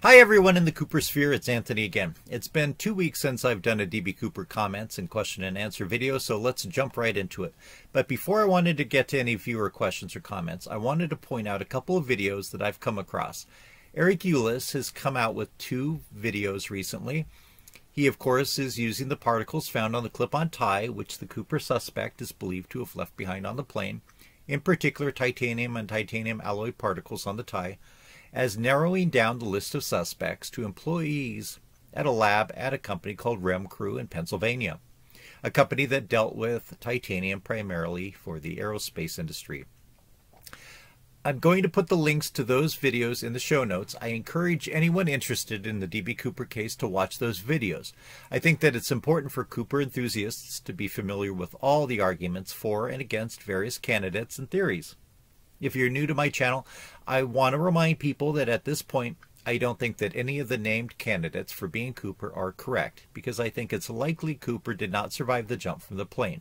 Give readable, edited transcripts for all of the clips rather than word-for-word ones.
Hi everyone in the Cooper sphere, it's Anthony again. It's been 2 weeks since I've done a DB Cooper comments and question and answer video, so let's jump right into it. But before I wanted to get to any viewer questions or comments, I wanted to point out a couple of videos that I've come across. Ulis has come out with 2 videos recently. He of course is using the particles found on the clip-on tie, which the Cooper suspect is believed to have left behind on the plane, in particular titanium and titanium alloy particles on the tie, as narrowing down the list of suspects to employees at a lab at a company called REM Crew in Pennsylvania, a company that dealt with titanium primarily for the aerospace industry. I'm going to put the links to those videos in the show notes. I encourage anyone interested in the DB Cooper case to watch those videos. I think that it's important for Cooper enthusiasts to be familiar with all the arguments for and against various candidates and theories. If you're new to my channel, I want to remind people that at this point, I don't think that any of the named candidates for being Cooper are correct, because I think it's likely Cooper did not survive the jump from the plane.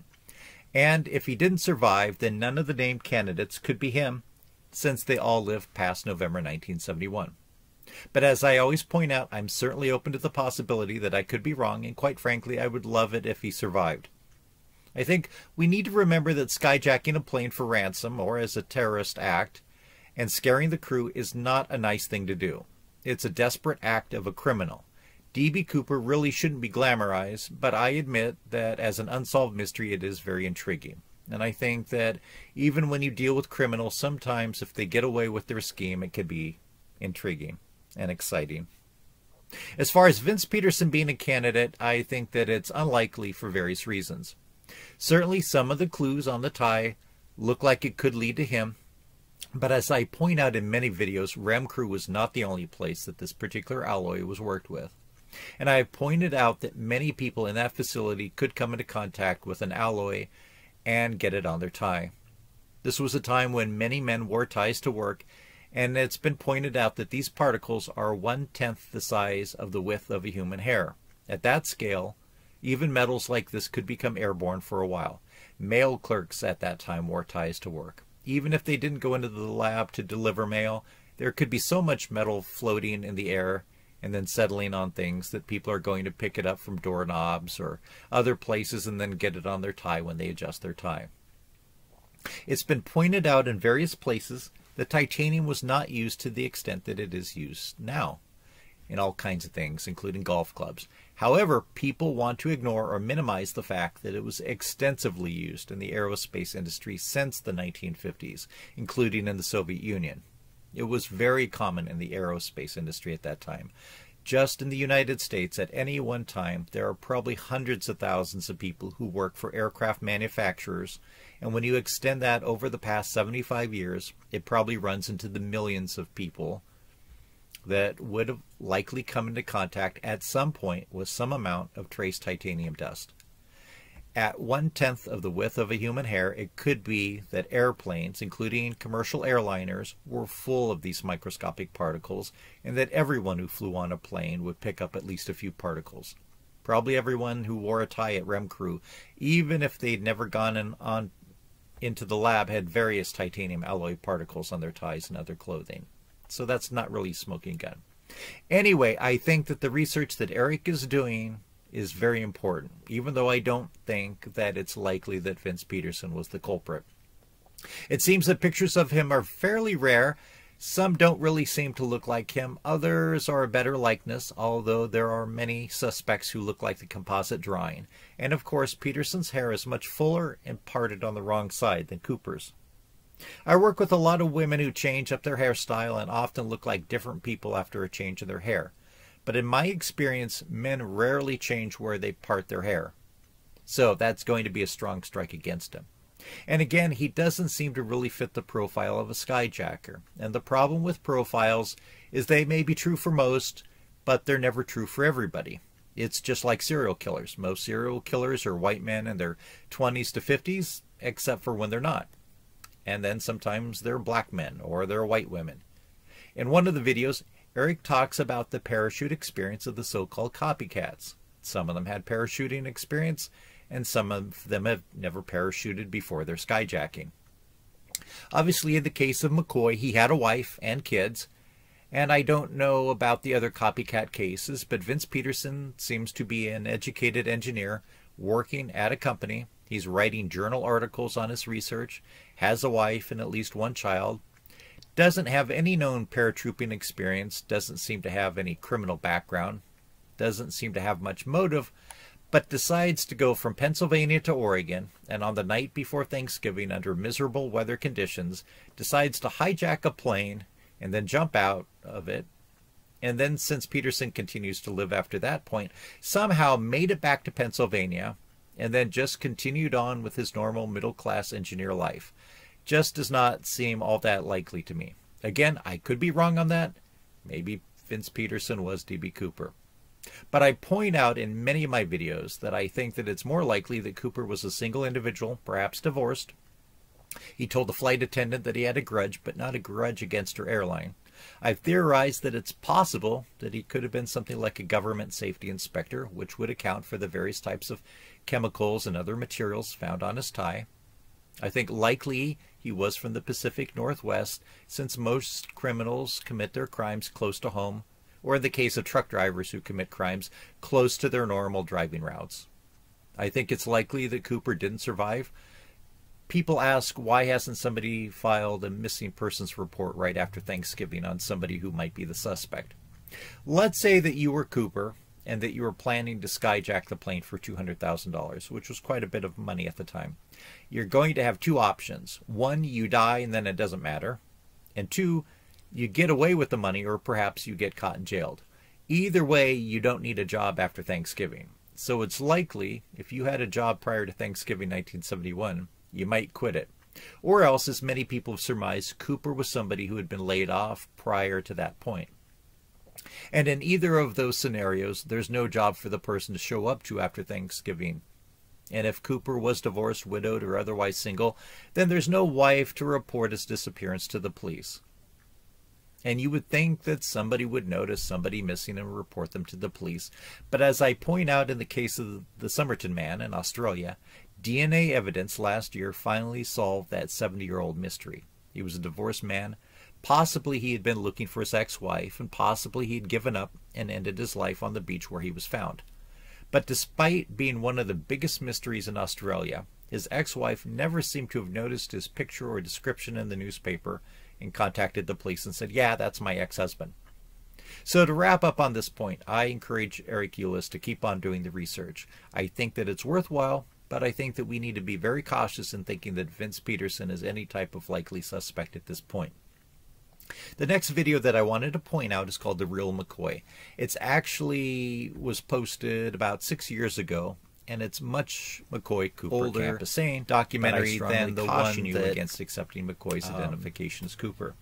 And if he didn't survive, then none of the named candidates could be him, since they all lived past November 1971. But as I always point out, I'm certainly open to the possibility that I could be wrong, and quite frankly, I would love it if he survived. I think we need to remember that skyjacking a plane for ransom or as a terrorist act and scaring the crew is not a nice thing to do. It's a desperate act of a criminal. DB Cooper really shouldn't be glamorized, but I admit that as an unsolved mystery it is very intriguing. And I think that even when you deal with criminals, sometimes if they get away with their scheme, it can be intriguing and exciting. As far as Vince Peterson being a candidate, I think that it's unlikely for various reasons. Certainly some of the clues on the tie look like it could lead to him, but as I point out in many videos, REM Crew was not the only place that this particular alloy was worked with. And I have pointed out that many people in that facility could come into contact with an alloy and get it on their tie. This was a time when many men wore ties to work, and it's been pointed out that these particles are 1/10 the size of the width of a human hair. At that scale, even metals like this could become airborne for a while. Mail clerks at that time wore ties to work. Even if they didn't go into the lab to deliver mail, there could be so much metal floating in the air and then settling on things that people are going to pick it up from doorknobs or other places and then get it on their tie when they adjust their tie. It's been pointed out in various places that titanium was not used to the extent that it is used now in all kinds of things, including golf clubs. However, people want to ignore or minimize the fact that it was extensively used in the aerospace industry since the 1950s, including in the Soviet Union. It was very common in the aerospace industry at that time. Just in the United States, at any one time, there are probably hundreds of thousands of people who work for aircraft manufacturers, and when you extend that over the past 75 years, it probably runs into the millions of people that would have likely come into contact at some point with some amount of trace titanium dust. At 1/10 of the width of a human hair, it could be that airplanes, including commercial airliners, were full of these microscopic particles, and that everyone who flew on a plane would pick up at least a few particles. Probably everyone who wore a tie at REM Crew, even if they'd never gone on into the lab, had various titanium alloy particles on their ties and other clothing. So that's not really a smoking gun. Anyway, I think that the research that Eric is doing is very important, even though I don't think that it's likely that Vince Peterson was the culprit. It seems that pictures of him are fairly rare. Some don't really seem to look like him. Others are a better likeness, although there are many suspects who look like the composite drawing. And of course, Peterson's hair is much fuller and parted on the wrong side than Cooper's. I work with a lot of women who change up their hairstyle and often look like different people after a change in their hair. But in my experience, men rarely change where they part their hair. So that's going to be a strong strike against him. And again, he doesn't seem to really fit the profile of a skyjacker. And the problem with profiles is they may be true for most, but they're never true for everybody. It's just like serial killers. Most serial killers are white men in their 20s to 50s, except for when they're not. And then sometimes they're black men or they're white women. In one of the videos, Eric talks about the parachute experience of the so-called copycats. Some of them had parachuting experience, and some of them have never parachuted before their skyjacking. Obviously, in the case of McCoy, he had a wife and kids, And I don't know about the other copycat cases, but Vince Peterson seems to be an educated engineer working at a company. He's writing journal articles on his research, has a wife and at least one child, doesn't have any known paratrooping experience, doesn't seem to have any criminal background, doesn't seem to have much motive, but decides to go from Pennsylvania to Oregon, and on the night before Thanksgiving, under miserable weather conditions, decides to hijack a plane and then jump out of it. And then, since Peterson continues to live after that point, somehow made it back to Pennsylvania and then just continued on with his normal middle-class engineer life. Just does not seem all that likely to me. Again, I could be wrong on that. Maybe Vince Peterson was D.B. Cooper. But I point out in many of my videos that I think that it's more likely that Cooper was a single individual, perhaps divorced. He told the flight attendant that he had a grudge, but not a grudge against her airline. I've theorized that it's possible that he could have been something like a government safety inspector, which would account for the various types of chemicals and other materials found on his tie. I think likely he was from the Pacific Northwest, since most criminals commit their crimes close to home, or in the case of truck drivers who commit crimes, close to their normal driving routes. I think it's likely that Cooper didn't survive. People ask, why hasn't somebody filed a missing persons report right after Thanksgiving on somebody who might be the suspect? Let's say that you were Cooper and that you were planning to skyjack the plane for $200,000, which was quite a bit of money at the time. You're going to have two options. One, you die and then it doesn't matter. And two, you get away with the money, or perhaps you get caught and jailed. Either way, you don't need a job after Thanksgiving. So it's likely, if you had a job prior to Thanksgiving 1971, you might quit it. Or else, as many people have surmised, Cooper was somebody who had been laid off prior to that point. And in either of those scenarios, there's no job for the person to show up to after Thanksgiving. And if Cooper was divorced, widowed, or otherwise single, then there's no wife to report his disappearance to the police. And you would think that somebody would notice somebody missing and report them to the police. But as I point out in the case of the Somerton man in Australia, DNA evidence last year finally solved that 70-year-old mystery. He was a divorced man. Possibly he had been looking for his ex-wife, and possibly he had given up and ended his life on the beach where he was found. But despite being one of the biggest mysteries in Australia, his ex-wife never seemed to have noticed his picture or description in the newspaper and contacted the police and said, yeah, that's my ex-husband. So to wrap up on this point, I encourage Eric Ulis to keep on doing the research. I think that it's worthwhile, but I think that we need to be very cautious in thinking that Vince Peterson is any type of likely suspect at this point. The next video that I wanted to point out is called The Real McCoy. It's actually was posted about 6 years ago, and it's much McCoy Cooper older campus sane documentary than the one that against accepting McCoy's identification as Cooper.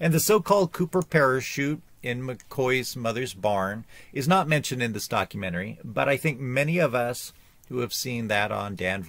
And the so-called Cooper parachute in McCoy's mother's barn is not mentioned in this documentary, but I think many of us who have seen that on Dan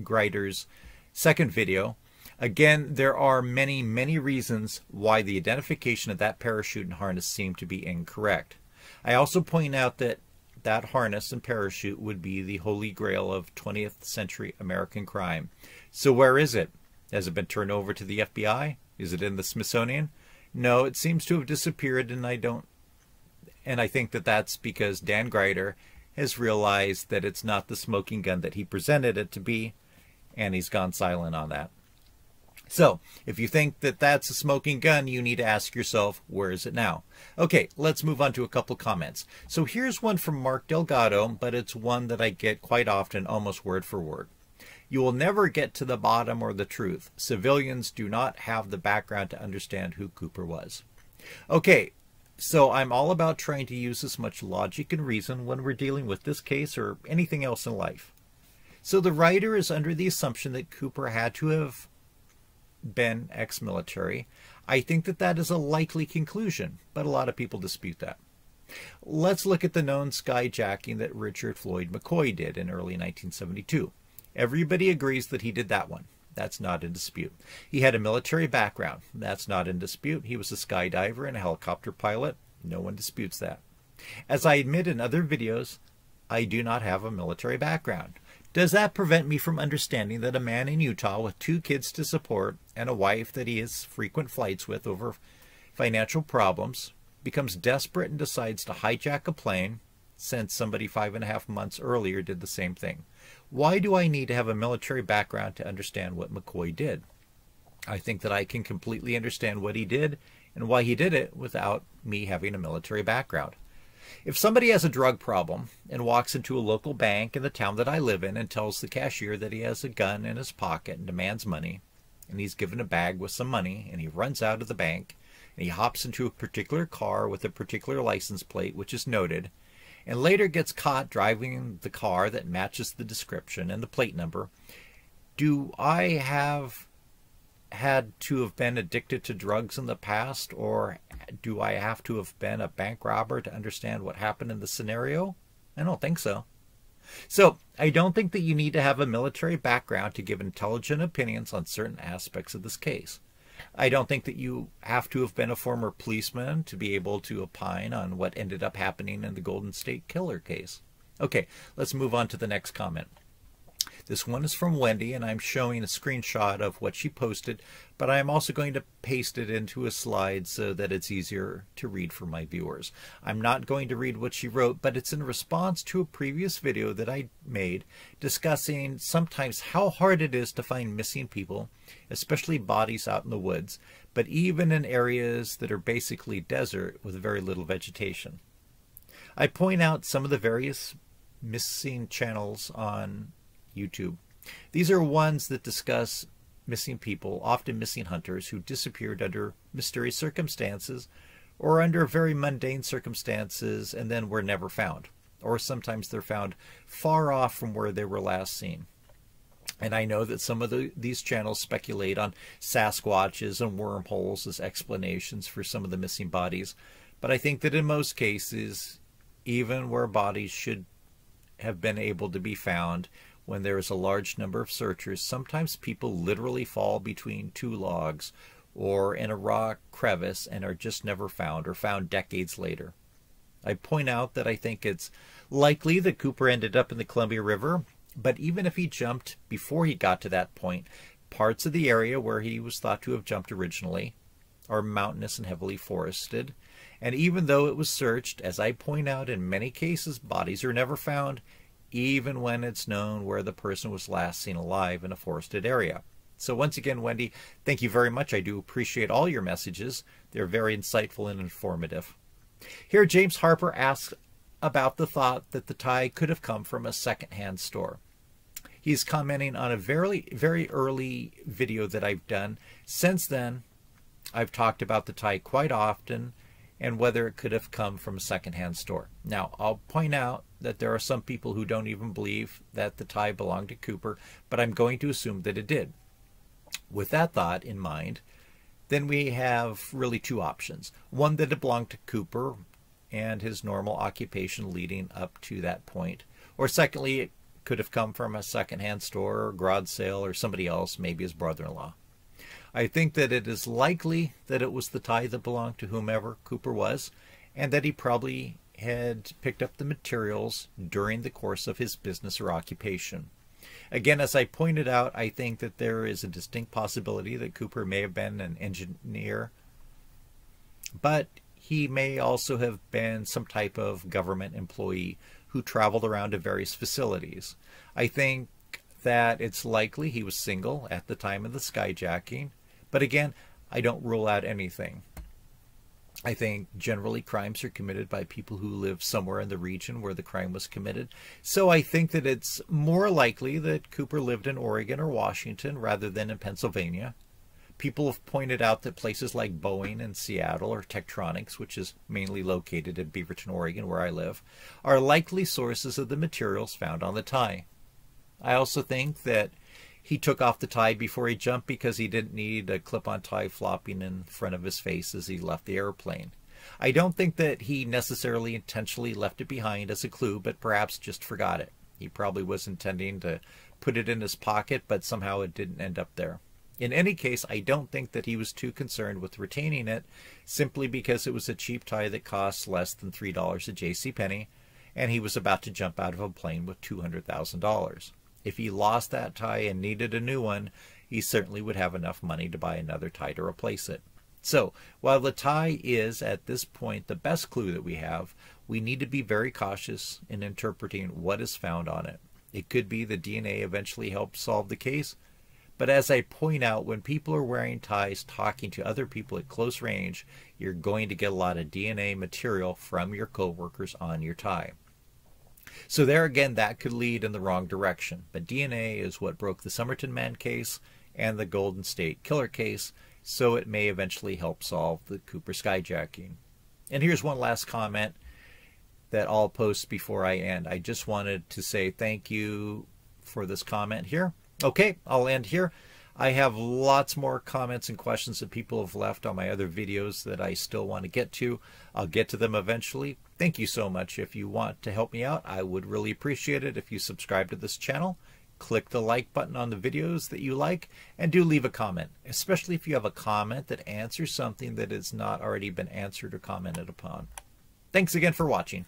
Gryder's second video. Again, there are many, many reasons why the identification of that parachute and harness seem to be incorrect. I also point out that that harness and parachute would be the holy grail of 20th century American crime. So where is it? Has it been turned over to the FBI? Is it in the Smithsonian? No, it seems to have disappeared, and I think that that's because Dan Gryder has realized that it's not the smoking gun that he presented it to be, and he's gone silent on that. So, if you think that that's a smoking gun, you need to ask yourself, where is it now? Okay, let's move on to a couple comments. So here's one from Mark Delgado, but it's one that I get quite often, almost word for word. You will never get to the bottom or the truth. Civilians do not have the background to understand who Cooper was. Okay, so I'm all about trying to use as much logic and reason when we're dealing with this case or anything else in life. So the writer is under the assumption that Cooper had to have been ex-military. I think that that is a likely conclusion, but a lot of people dispute that. Let's look at the known skyjacking that Richard Floyd McCoy did in early 1972. Everybody agrees that he did that one. That's not in dispute. He had a military background. That's not in dispute. He was a skydiver and a helicopter pilot. No one disputes that. As I admit in other videos, I do not have a military background. Does that prevent me from understanding that a man in Utah with 2 kids to support and a wife that he has frequent flights with over financial problems, becomes desperate and decides to hijack a plane, since somebody 5.5 months earlier did the same thing. Why do I need to have a military background to understand what McCoy did? I think that I can completely understand what he did and why he did it without me having a military background. If somebody has a drug problem and walks into a local bank in the town that I live in and tells the cashier that he has a gun in his pocket and demands money, and he's given a bag with some money, and he runs out of the bank, and he hops into a particular car with a particular license plate which is noted, and later gets caught driving the car that matches the description and the plate number, do I have had to have been addicted to drugs in the past, or do I have to have been a bank robber to understand what happened in the scenario? I don't think so. So I don't think that you need to have a military background to give intelligent opinions on certain aspects of this case. I don't think that you have to have been a former policeman to be able to opine on what ended up happening in the Golden State Killer case. Okay, let's move on to the next comment. This one is from Wendy, and I'm showing a screenshot of what she posted, but I'm also going to paste it into a slide so that it's easier to read for my viewers. I'm not going to read what she wrote, but it's in response to a previous video that I made discussing sometimes how hard it is to find missing people, especially bodies out in the woods, but even in areas that are basically desert with very little vegetation. I point out some of the various missing channels on YouTube. These are ones that discuss missing people, often missing hunters, who disappeared under mysterious circumstances or under very mundane circumstances and then were never found. Or sometimes they're found far off from where they were last seen. And I know that some of these channels speculate on Sasquatches and wormholes as explanations for some of the missing bodies, but I think that in most cases, even where bodies should have been able to be found, when there is a large number of searchers, sometimes people literally fall between two logs or in a rock crevice and are just never found, or found decades later. I point out that I think it's likely that Cooper ended up in the Columbia River, but even if he jumped before he got to that point, parts of the area where he was thought to have jumped originally are mountainous and heavily forested, and even though it was searched, as I point out, in many cases bodies are never found, even when it's known where the person was last seen alive in a forested area. So once again, Wendy, thank you very much. I do appreciate all your messages. They're very insightful and informative. Here, James Harper asks about the thought that the tie could have come from a secondhand store. He's commenting on a very early video that I've done. Since then, I've talked about the tie quite often and whether it could have come from a secondhand store. Now, I'll point out that there are some people who don't even believe that the tie belonged to Cooper, but I'm going to assume that it did. With that thought in mind, then we have really two options. One, that it belonged to Cooper and his normal occupation leading up to that point. Or secondly, it could have come from a secondhand store or garage sale or somebody else, maybe his brother-in-law. I think that it is likely that it was the tie that belonged to whomever Cooper was, and that he probably had picked up the materials during the course of his business or occupation. Again, as I pointed out, I think that there is a distinct possibility that Cooper may have been an engineer, but he may also have been some type of government employee who traveled around to various facilities. I think that it's likely he was single at the time of the skyjacking, but again, I don't rule out anything. I think generally crimes are committed by people who live somewhere in the region where the crime was committed. So I think that it's more likely that Cooper lived in Oregon or Washington rather than in Pennsylvania. People have pointed out that places like Boeing and Seattle, or Tektronix, which is mainly located in Beaverton, Oregon, where I live, are likely sources of the materials found on the tie. I also think that he took off the tie before he jumped because he didn't need a clip-on tie flopping in front of his face as he left the airplane. I don't think that he necessarily intentionally left it behind as a clue, but perhaps just forgot it. He probably was intending to put it in his pocket, but somehow it didn't end up there. In any case, I don't think that he was too concerned with retaining it, simply because it was a cheap tie that cost less than $3 at JCPenney, and he was about to jump out of a plane with $200,000. If he lost that tie and needed a new one, he certainly would have enough money to buy another tie to replace it. So while the tie is at this point the best clue that we have, we need to be very cautious in interpreting what is found on it. It could be the DNA eventually helps solve the case, but as I point out, when people are wearing ties talking to other people at close range, you're going to get a lot of DNA material from your coworkers on your tie. So there again, that could lead in the wrong direction. But DNA is what broke the Somerton Man case and the Golden State Killer case, so it may eventually help solve the Cooper skyjacking. And here's one last comment that I'll post before I end. I just wanted to say thank you for this comment here. Okay, I'll end here. I have lots more comments and questions that people have left on my other videos that I still want to get to. I'll get to them eventually. Thank you so much. If you want to help me out, I would really appreciate it if you subscribe to this channel. Click the like button on the videos that you like, and do leave a comment, especially if you have a comment that answers something that has not already been answered or commented upon. Thanks again for watching.